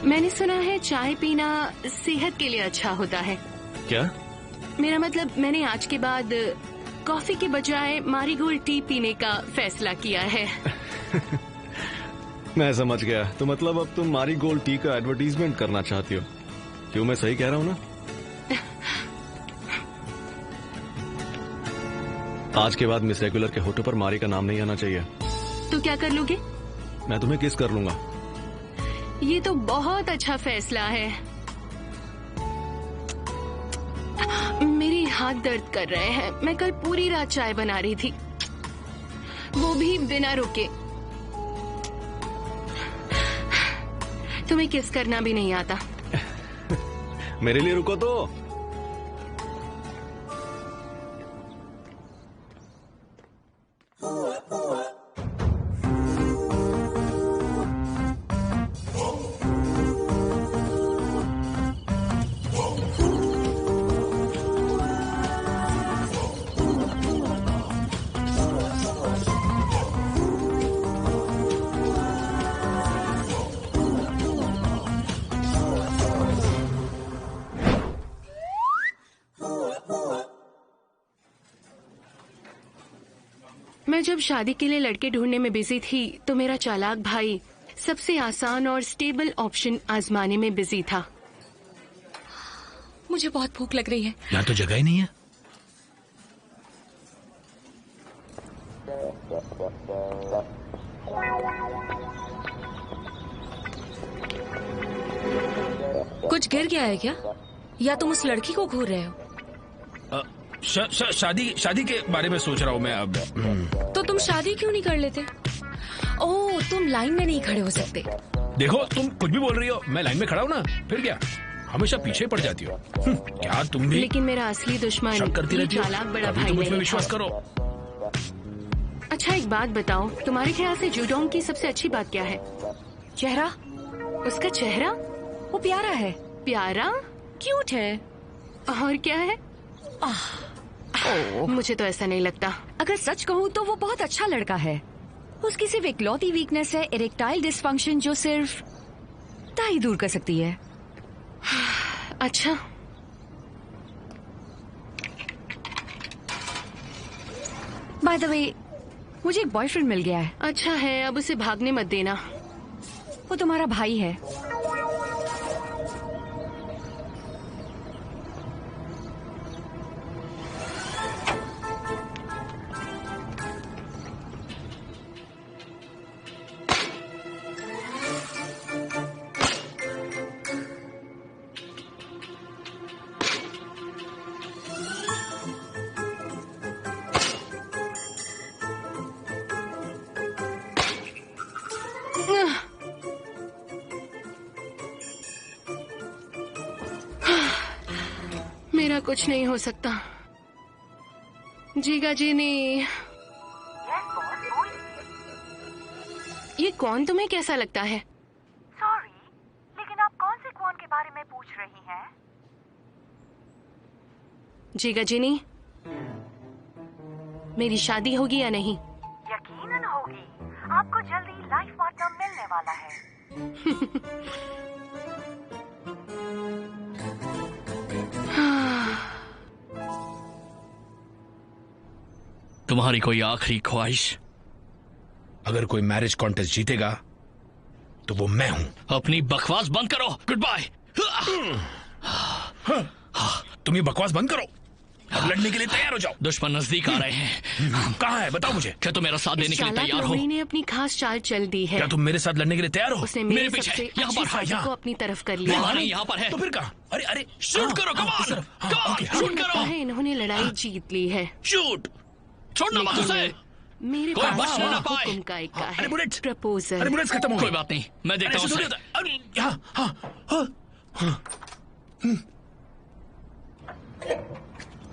मैंने सुना है चाय पीना सेहत के लिए अच्छा होता है। क्या? मेरा मतलब मैंने आज के बाद कॉफी के बजाय मारीगोल्ड टी पीने का फैसला किया है। मैं समझ गया। तो मतलब अब तुम मारीगोल्ड टी का एडवर्टीजमेंट करना चाहती हो? क्यों, मैं सही कह रहा हूँ ना? आज के बाद मिस रेगुलर के होठों पर मारी का नाम नहीं आना चाहिए। तो क्या कर लोगे? मैं तुम्हें किस कर लूंगा। ये तो बहुत अच्छा फैसला है। मेरे हाथ दर्द कर रहे हैं। मैं कल पूरी रात चाय बना रही थी, वो भी बिना रुके। तुम्हें किस करना भी नहीं आता। मेरे लिए रुको तो। मैं जब शादी के लिए लड़के ढूंढने में बिजी थी तो मेरा चालाक भाई सबसे आसान और स्टेबल ऑप्शन आजमाने में बिजी था। मुझे बहुत भूख लग रही है। यहाँ तो जगह ही नहीं है। कुछ गिर गया है क्या, या तुम उस लड़की को घूर रहे हो? शादी के बारे में सोच रहा हूँ मैं अब। तो तुम शादी क्यों नहीं कर लेते? ओह, तुम लाइन में नहीं खड़े हो सकते। देखो, तुम कुछ भी बोल रही हो, मैं लाइन में खड़ा हूँ ना, फिर क्या? हमेशा पीछे पड़ जाती हो। क्या तुम भी? लेकिन मेरा असली दुश्मन शक करती रहती हो। चालाक बड़ा कभी भाई तो मुझ पे नहीं विश्वास था। करो। अच्छा, एक बात बताओ, तुम्हारे ख्याल से जुडोंग की सबसे अच्छी बात क्या है? चेहरा। उसका चेहरा? वो प्यारा है। प्यारा? क्यूट है। और क्या है? मुझे तो ऐसा नहीं लगता। अगर सच कहूँ तो वो बहुत अच्छा लड़का है। उसकी सिर्फ इकलौती वीकनेस है इरेक्टाइल डिसफंक्शन, जो सिर्फ ताई दूर कर सकती है। अच्छा, बाय द वे, मुझे एक बॉयफ्रेंड मिल गया है। अच्छा है, अब उसे भागने मत देना। वो तुम्हारा भाई है। मेरा कुछ नहीं हो सकता। जीगा जी ने। ये कौन तुम्हें कैसा लगता है? सॉरी, लेकिन आप कौन से कौन के बारे में पूछ रही हैं? जीगा जी ने, मेरी शादी होगी या नहीं? यकीनन होगी। आपको जल्दी लाइफ पार्टनर मिलने वाला है। तुम्हारी कोई आखिरी ख्वाहिश? अगर कोई मैरिज कॉन्टेस्ट जीतेगा तो वो मैं हूँ। अपनी बकवास बंद करो। Goodbye. तुम ये बकवास बंद करो। अब लड़ने के लिए तैयार हो जाओ। दुश्मन नजदीक आ रहे हैं। कहाँ है, बताओ मुझे। क्या तुम मेरा साथ देने के लिए तैयार हो? लोमड़ी ने अपनी खास चाल चल दी है। क्या तुम मेरे साथ लड़ने के लिए तैयार हो? उसने मेरे मेरे पीछे, सबसे यहाँ अच्छी पर, साथी यहाँ। को अपनी तरफ कर लिया। नहीं, यहाँ पर है। तो फिर कहाँ? अरे अरे, शूट करो, कम ऑन, शूट लगता करो। है इन्होंने लड़ाई जीत ली है। शूट। छोड़ना मत उसे। मेरे कोई पास बचने ना पाए। हुक्म का एक का अरे है बुलेट। प्रपोजल। अरे बुलेट्स खत्म हो गए। कोई बात नहीं, मैं देखता हूँ उसे। अरे यहाँ।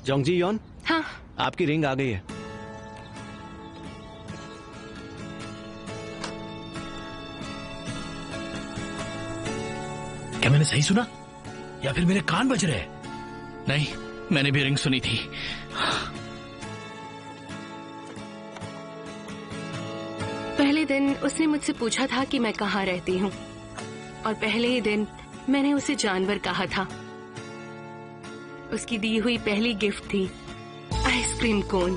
जोंगजी योन, हाँ, आपकी रिंग आ गई है। क्या मैंने सही सुना, या फिर मेरे कान बज रहे हैं? नहीं, मैंने भी रिंग सुनी थी। पहले दिन उसने मुझसे पूछा था कि मैं कहाँ रहती हूँ, और पहले ही दिन मैंने उसे जानवर कहा था। उसकी दी हुई पहली गिफ्ट थी आइसक्रीम कोन।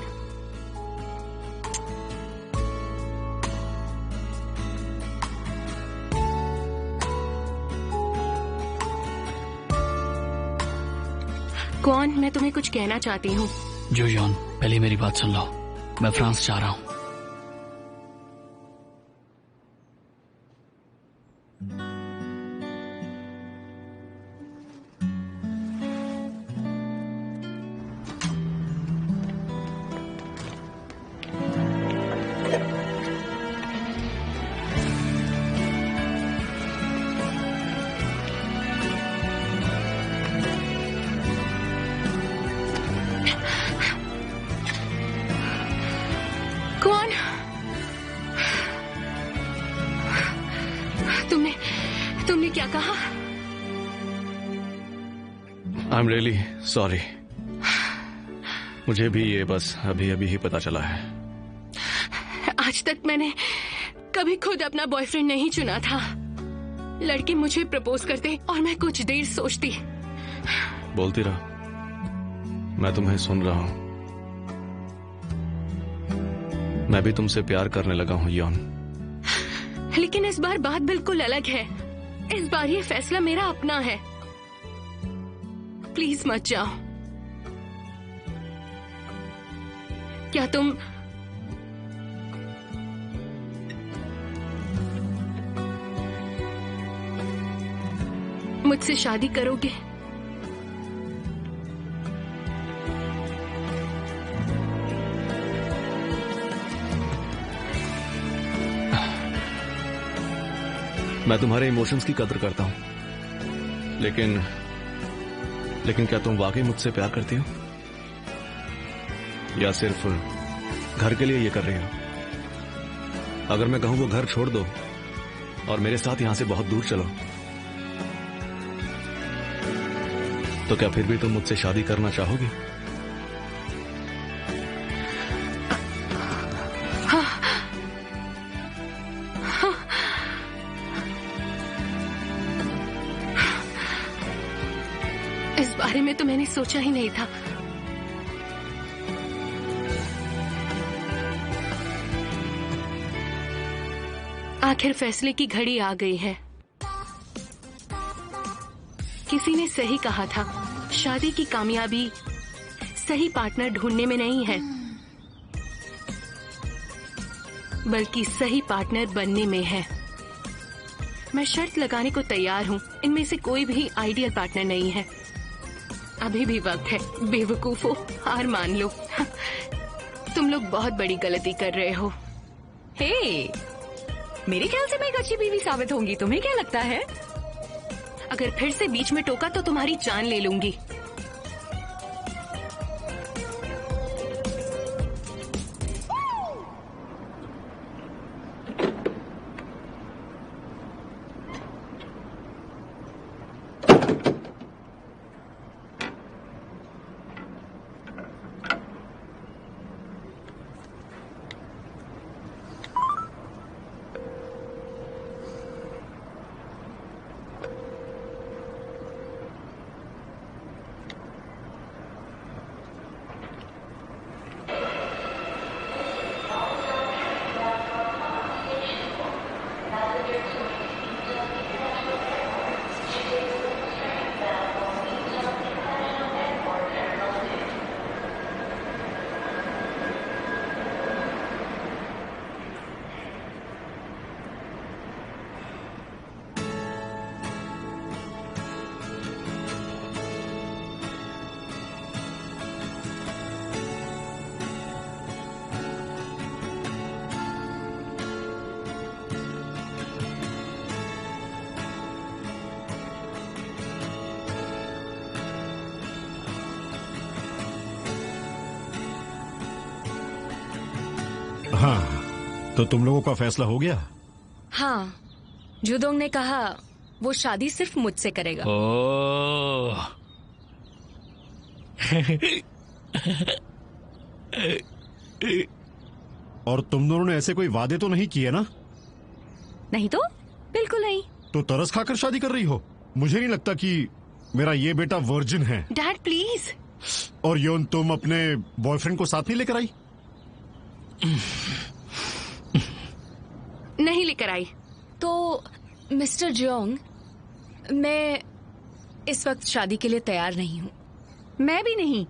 कौन, मैं तुम्हें कुछ कहना चाहती हूँ। जो यॉन, पहले मेरी बात सुन लो। मैं फ्रांस जा रहा हूँ। कौन? तुमने क्या कहा? I am really sorry. मुझे भी ये बस अभी अभी ही पता चला है। आज तक मैंने कभी खुद अपना बॉयफ्रेंड नहीं चुना था। लड़के मुझे प्रपोज करते और मैं कुछ देर सोचती। बोलती रहो, मैं तुम्हें सुन रहा हूं। मैं भी तुमसे प्यार करने लगा हूं यॉन। लेकिन इस बार बात बिल्कुल अलग है। इस बार ये फैसला मेरा अपना है। प्लीज मत जाओ। क्या तुम मुझसे शादी करोगे? मैं तुम्हारे इमोशंस की कदर करता हूं, लेकिन क्या तुम वाकई मुझसे प्यार करती हो या सिर्फ घर के लिए ये कर रही हो? अगर मैं कहूं वो घर छोड़ दो और मेरे साथ यहां से बहुत दूर चलो, तो क्या फिर भी तुम मुझसे शादी करना चाहोगी? इस बारे में तो मैंने सोचा ही नहीं था। आखिर फैसले की घड़ी आ गई है। किसी ने सही कहा था, शादी की कामयाबी सही पार्टनर ढूंढने में नहीं है, बल्कि सही पार्टनर बनने में है। मैं शर्त लगाने को तैयार हूं, इनमें से कोई भी आइडियल पार्टनर नहीं है। अभी भी वक्त है। बेवकूफो, हार मान लो। तुम लोग बहुत बड़ी गलती कर रहे हो। हे, मेरे ख्याल से मैं एक अच्छी बीवी साबित होंगी। तुम्हें क्या लगता है? अगर फिर से बीच में टोका तो तुम्हारी जान ले लूंगी। हाँ, तो तुम लोगों का फैसला हो गया? हाँ, जुदोंग ने कहा वो शादी सिर्फ मुझसे करेगा। ओह, और तुम दोनों ने ऐसे कोई वादे तो नहीं किए ना? नहीं तो बिल्कुल नहीं। तो तरस खाकर शादी कर रही हो? मुझे नहीं लगता कि मेरा ये बेटा वर्जिन है। Dad please. और योन, तुम अपने बॉयफ्रेंड को साथ नहीं लेकर आई? नहीं लेकर आई। तो मिस्टर जियोंग, मैं इस वक्त शादी के लिए तैयार नहीं हूँ। मैं भी नहीं।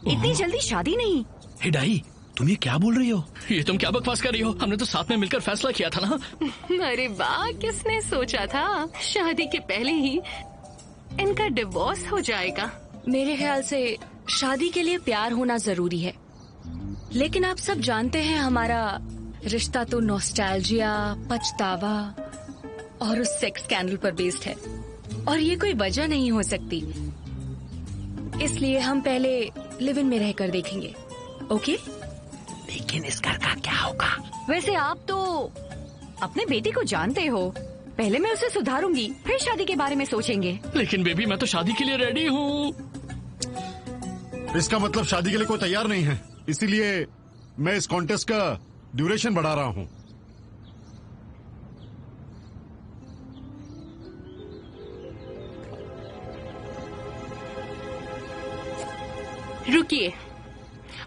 इतनी जल्दी शादी नहीं। हिडाई, तुम ये क्या बोल रही हो? ये तुम क्या बकवास कर रही हो? हमने तो साथ में मिलकर फैसला किया था ना। अरे वाह, किसने सोचा था शादी के पहले ही इनका डिवोर्स हो जाएगा। मेरे ख्याल से शादी के लिए प्यार होना जरूरी है, लेकिन आप सब जानते हैं हमारा रिश्ता तो नॉस्टैल्जिया, पछतावा और उस सेक्स स्कैंडल पर बेस्ड है, और ये कोई वजह नहीं हो सकती। इसलिए हम पहले लिव इन में रहकर देखेंगे, ओके? लेकिन इस घर का क्या होगा? वैसे आप तो अपने बेटे को जानते हो। पहले मैं उसे सुधारूंगी, फिर शादी के बारे में सोचेंगे। लेकिन बेबी, मैं तो शादी के लिए रेडी हूँ। इसका मतलब शादी के लिए कोई तैयार नहीं है, इसीलिए मैं इस कॉन्टेस्ट का ड्यूरेशन बढ़ा रहा हूँ। रुकिए,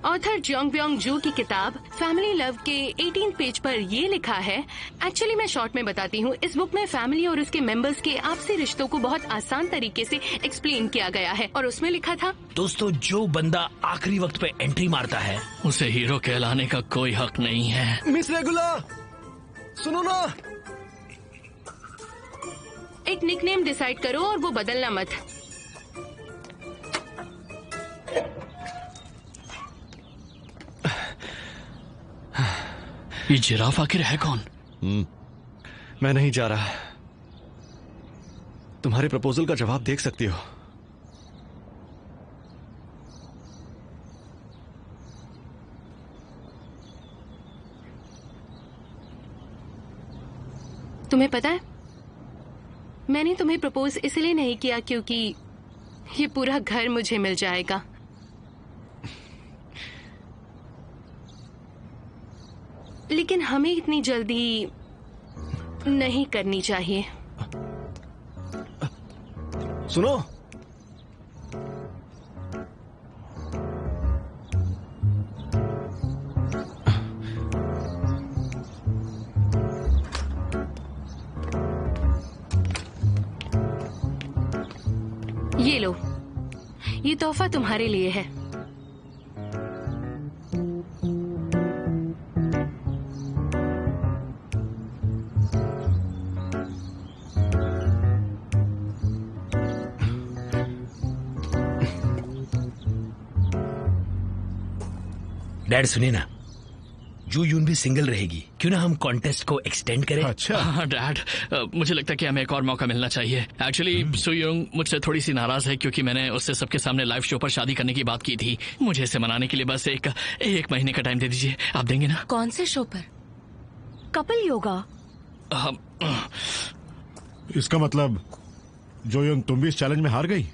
ऑथर जोंग ब्योंग जू की किताब फैमिली लव के 18 पेज पर ये लिखा है। एक्चुअली मैं शॉर्ट में बताती हूँ। इस बुक में फैमिली और उसके मेंबर्स के आपसी रिश्तों को बहुत आसान तरीके से एक्सप्लेन किया गया है, और उसमें लिखा था, दोस्तों, जो बंदा आखिरी वक्त पे एंट्री मारता है उसे हीरो कहलाने का कोई हक नहीं है। मिस रेगुलर, सुनो ना। एक निकनेम डिसाइड करो और वो बदलना मत। ये जिराफ आखिर है कौन? मैं नहीं जा रहा। तुम्हारे प्रपोजल का जवाब देख सकती हो। तुम्हें पता है, मैंने तुम्हें प्रपोज इसलिए नहीं किया क्योंकि ये पूरा घर मुझे मिल जाएगा। लेकिन हमें इतनी जल्दी नहीं करनी चाहिए। सुनो, ये लो, ये तोहफा तुम्हारे लिए है। डैड सुनिए ना, जू यून भी सिंगल रहेगी, क्यों ना हम कॉन्टेस्ट को एक्सटेंड करें? अच्छा, हाँ डैड, मुझे लगता है कि हमें एक और मौका मिलना चाहिए। एक्चुअली सुयोंग मुझसे थोड़ी सी नाराज है क्योंकि मैंने उससे सबके सामने लाइव शो पर शादी करने की बात की थी। मुझे इसे मनाने के लिए बस एक महीने का टाइम दे दीजिए। आप देंगे ना? कौन से शो पर? कपल योगा? इसका मतलब जोयोंग, तुम भी इस चैलेंज में हार गई?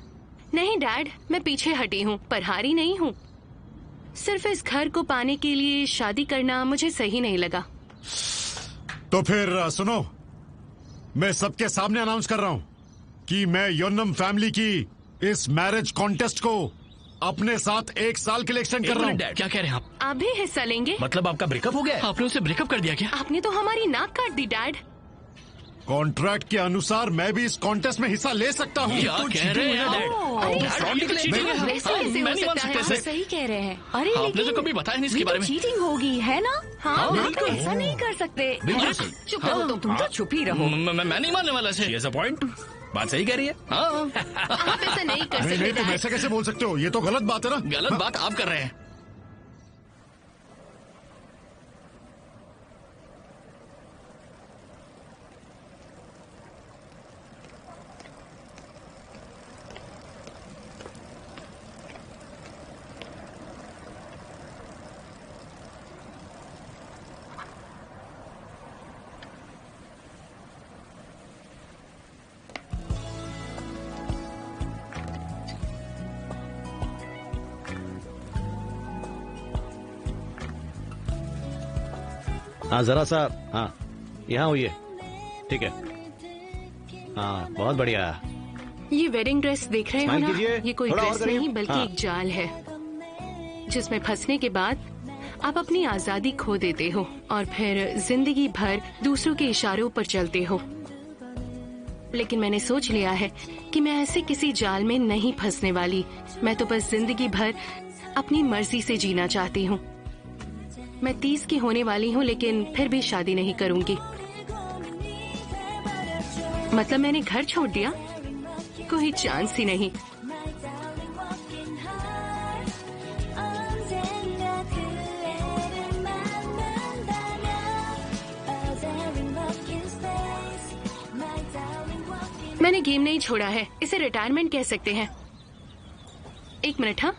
नहीं डैड, मैं पीछे हटी हूँ, पर हारी नहीं हूँ। सिर्फ इस घर को पाने के लिए शादी करना मुझे सही नहीं लगा। तो फिर सुनो, मैं सबके सामने अनाउंस कर रहा हूँ कि मैं योनम फैमिली की इस मैरिज कॉन्टेस्ट को अपने साथ 1 साल के लिए एक्सटेंड कर रहा हूँ। क्या कह रहे हैं आप? आप भी हिस्सा लेंगे? मतलब आपका ब्रेकअप हो गया है? आपने उसे ब्रेकअप कर दिया क्या? आपने तो हमारी नाक काट दी डैड। कॉन्ट्रैक्ट के अनुसार मैं भी इस कॉन्टेस्ट में हिस्सा ले सकता हूँ। क्या कह रहे हैं डैड? वैसे कैसे हो सकता है? आप सही कह रहे हैं। अरे आपने लेकिन तो कभी बताया नहीं इसके बारे में। चीटिंग होगी, है ना? हाँ, आप बिल्कुल। ऐसा नहीं कर सकते। बिल्कुल सही। चुप रहो, तुम तो चुप ही रहो। मैं नहीं मानने वाला से। She has a point. बात सही कह रही है। हाँ, आप ऐसा नहीं कर नहीं सकते नहीं, तुम डैड। ऐसे कैसे बोल सकते हो? ये तो गलत बात है ना। गलत बात आप कर रहे हैं। हाँ जरा सा, हाँ यहाँ हुई है, ठीक है। हाँ बहुत बढ़िया। ये वेडिंग ड्रेस देख रहे हो स्माइल ना? कीजिए। ये कोई थोड़ा और ड्रेस करिए। नहीं बल्कि हाँ। एक जाल है जिसमें फंसने के बाद आप अपनी आजादी खो देते हो और फिर जिंदगी भर दूसरों के इशारों पर चलते हो। लेकिन मैंने सोच लिया है कि मैं ऐसे किसी जाल में नहीं फंसने वाली। मैं तो बस जिंदगी भर अपनी मर्जी से जीना चाहती हूँ। मैं 30 की होने वाली हूँ लेकिन फिर भी शादी नहीं करूंगी। मतलब मैंने घर छोड़ दिया? कोई चांस ही नहीं। मैंने गेम नहीं छोड़ा है, इसे रिटायरमेंट कह सकते हैं। एक मिनट। हाँ,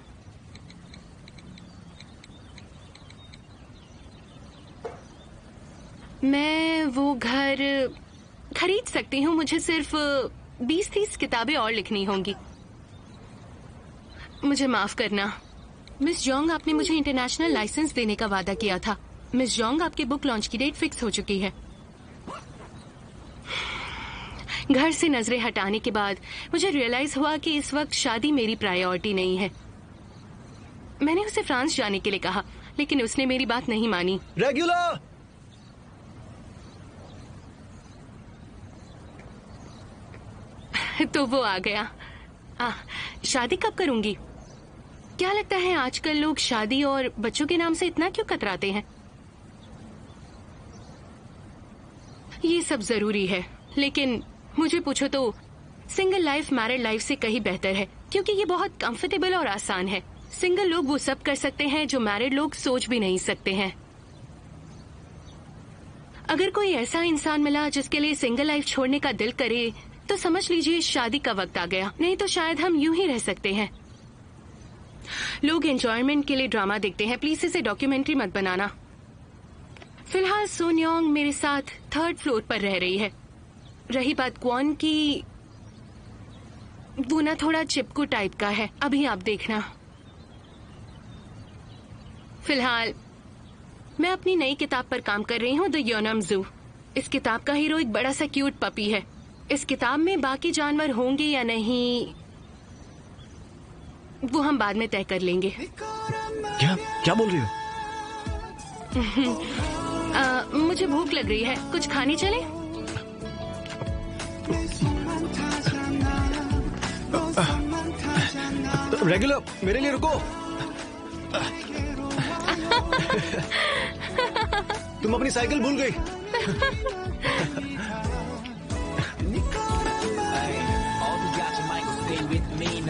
मैं वो घर खरीद सकती हूँ। मुझे सिर्फ 20-30 किताबें और लिखनी होंगी। मुझे माफ करना मिस जोंग, आपने मुझे इंटरनेशनल लाइसेंस देने का वादा किया था। मिस जोंग, आपके बुक लॉन्च की डेट फिक्स हो चुकी है। घर से नजरें हटाने के बाद मुझे रियलाइज हुआ कि इस वक्त शादी मेरी प्रायोरिटी नहीं है। मैंने उसे फ्रांस जाने के लिए कहा लेकिन उसने मेरी बात नहीं मानी। रेगुलर। तो वो आ गया। शादी कब करूंगी? क्या लगता है आजकल लोग शादी और बच्चों के नाम से इतना क्यों कतराते हैं? ये सब जरूरी है लेकिन मुझे पूछो तो सिंगल लाइफ मैरिड लाइफ से कहीं बेहतर है, क्योंकि ये बहुत कंफर्टेबल और आसान है। सिंगल लोग वो सब कर सकते हैं जो मैरिड लोग सोच भी नहीं सकते हैं। अगर कोई ऐसा इंसान मिला जिसके लिए सिंगल लाइफ छोड़ने का दिल करे तो समझ लीजिए शादी का वक्त आ गया। नहीं तो शायद हम यूं ही रह सकते हैं। लोग एंजॉयमेंट के लिए ड्रामा देखते हैं, प्लीज इसे डॉक्यूमेंट्री मत बनाना। फिलहाल सोन्योंग मेरे साथ 3rd फ्लोर पर रह रही है। रही बात क्वान की, वो ना थोड़ा चिपकू टाइप का है। अभी आप देखना। फिलहाल मैं अपनी नई किताब पर काम कर रही हूँ, द योनम जू। इस किताब का हीरो एक बड़ा सा क्यूट पपी है। इस किताब में बाकी जानवर होंगे या नहीं वो हम बाद में तय कर लेंगे। क्या क्या बोल रही हो? मुझे भूख लग रही है, कुछ खाने चले? रेगुलर, मेरे लिए रुको। तुम अपनी साइकिल भूल गई।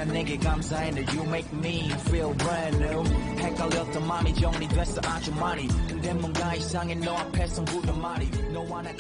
내게 감사해 you make me feel brand new 헷갈렸던 마음이 정리됐어 아주 많이 근데 뭔가 이상해 너 앞에선 굳은 말이 너와 나